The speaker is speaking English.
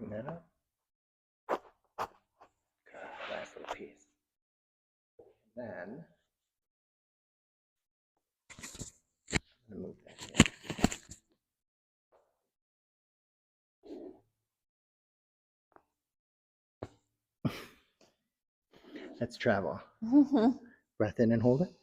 Bring that up. God, last little piece. And then I'm gonna move that here. Let's travel. Breath in and hold it.